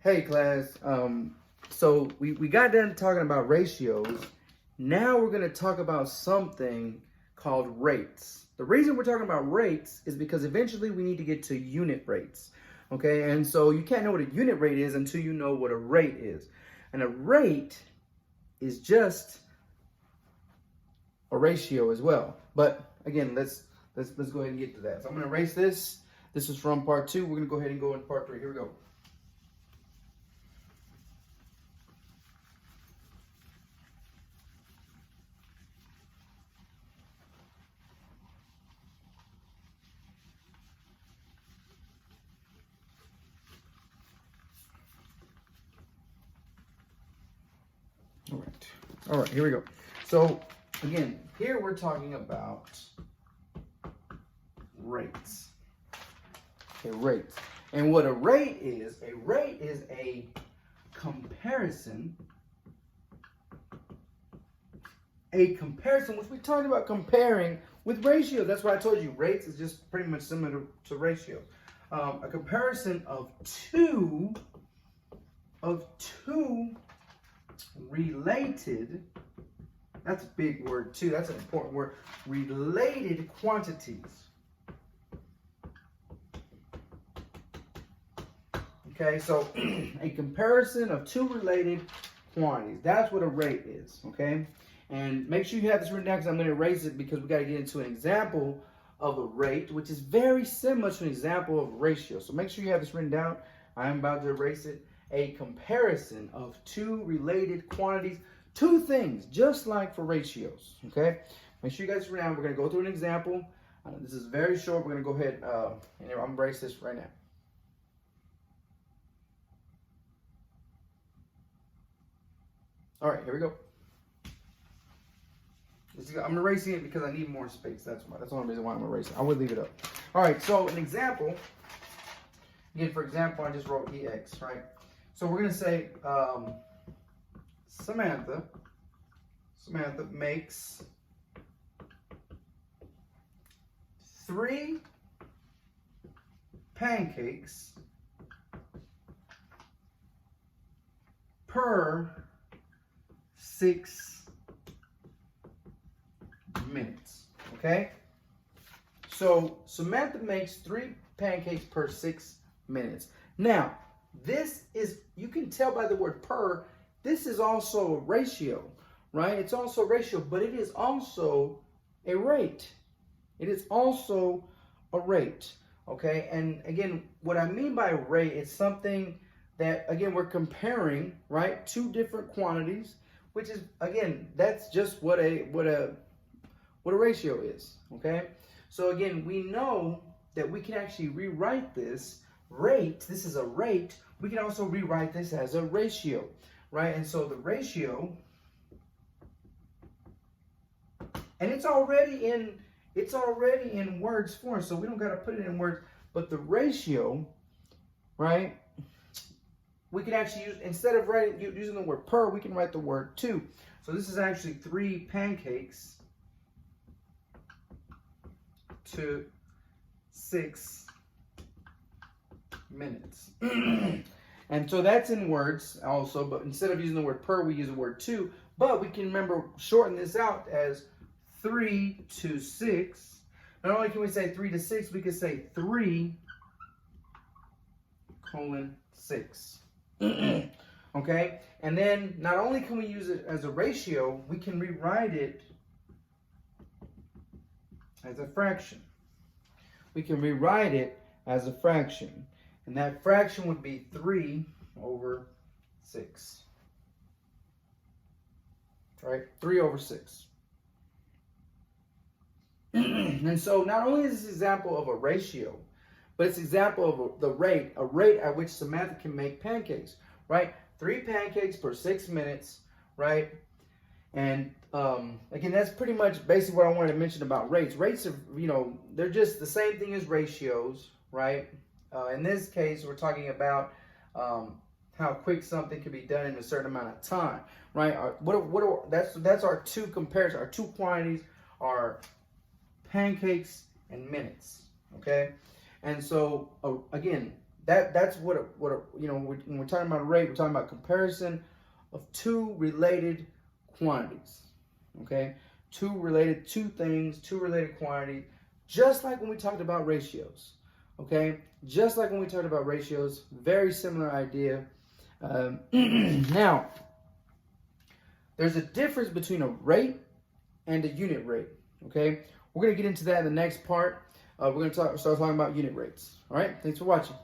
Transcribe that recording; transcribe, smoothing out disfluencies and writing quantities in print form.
Hey class, so we got done talking about ratios. Now we're going to talk about something called rates. The reason we're talking about rates is because eventually we need to get to unit rates. Okay, and so you can't know what a unit rate is until you know what a rate is. And a rate is just a ratio as well. But again, let's go ahead and get to that. So I'm going to erase this. This is from part 2. We're going to go ahead and go into part 3. Here we go. All right, here we go. So again, here we're talking about rates. Okay, rates. And what a rate is a comparison. A comparison, which we talked about comparing with ratios. That's why I told you rates is just pretty much similar to ratios. A comparison of two related, that's a big word too, that's an important word, related quantities. Okay, so a comparison of two related quantities, that's what a rate is, okay? And make sure you have this written down because I'm going to erase it because we got to get into an example of a rate, which is very similar to an example of a ratio. So make sure you have this written down. I'm about to erase it. A comparison of two related quantities, two things, just like for ratios, okay? Make sure you guys write down. We're going to go through an example. This is very short. We're going to go ahead and I'm erase this right now. All right, here we go. I'm erasing it because I need more space. That's the only reason why I'm erasing it. I would leave it up. All right, so an example. Again, for example, I just wrote EX, right? So we're going to say Samantha makes 3 pancakes per 6 minutes. Okay? So Samantha makes 3 pancakes per 6 minutes. Now, this is, you can tell by the word per, this is also a ratio, right? It's also a ratio, but it is also a rate. It is also a rate, okay? And again, what I mean by rate is something that, again, we're comparing, right? Two different quantities, which is, again, that's just what a ratio is, okay? So again, we know that we can actually rewrite this rate. This is a rate. We can also rewrite this as a ratio, right? And so the ratio, and it's already in words form, so we don't got to put it in words. But the ratio, right? We can actually use, instead of using the word per, we can write the word two. So this is actually 3 pancakes to 6 minutes. And so that's in words also, but instead of using the word per, we use the word two. But we can remember, shorten this out as 3 to 6. Not only can we say 3 to 6, we can say 3 colon 6. Okay? And then not only can we use it as a ratio, we can rewrite it as a fraction. We can rewrite it as a fraction. And that fraction would be 3 over 6. Right? 3 over 6. And so not only is this an example of a ratio, but it's an example of the rate, a rate at which Samantha can make pancakes, right? 3 pancakes per 6 minutes, right? And again, that's pretty much basically what I wanted to mention about rates. Rates are, they're just the same thing as ratios, right? In this case, we're talking about how quick something can be done in a certain amount of time, right? That's our two comparisons. Our two quantities are pancakes and minutes, okay? And so, again, That's what you know, when we're talking about a rate, we're talking about comparison of two related quantities. Okay, two things, two related quantities, just like when we talked about ratios. Okay, just like when we talked about ratios, very similar idea. Now, there's a difference between a rate and a unit rate. Okay, we're gonna get into that in the next part. We're gonna start talking about unit rates. All right, thanks for watching.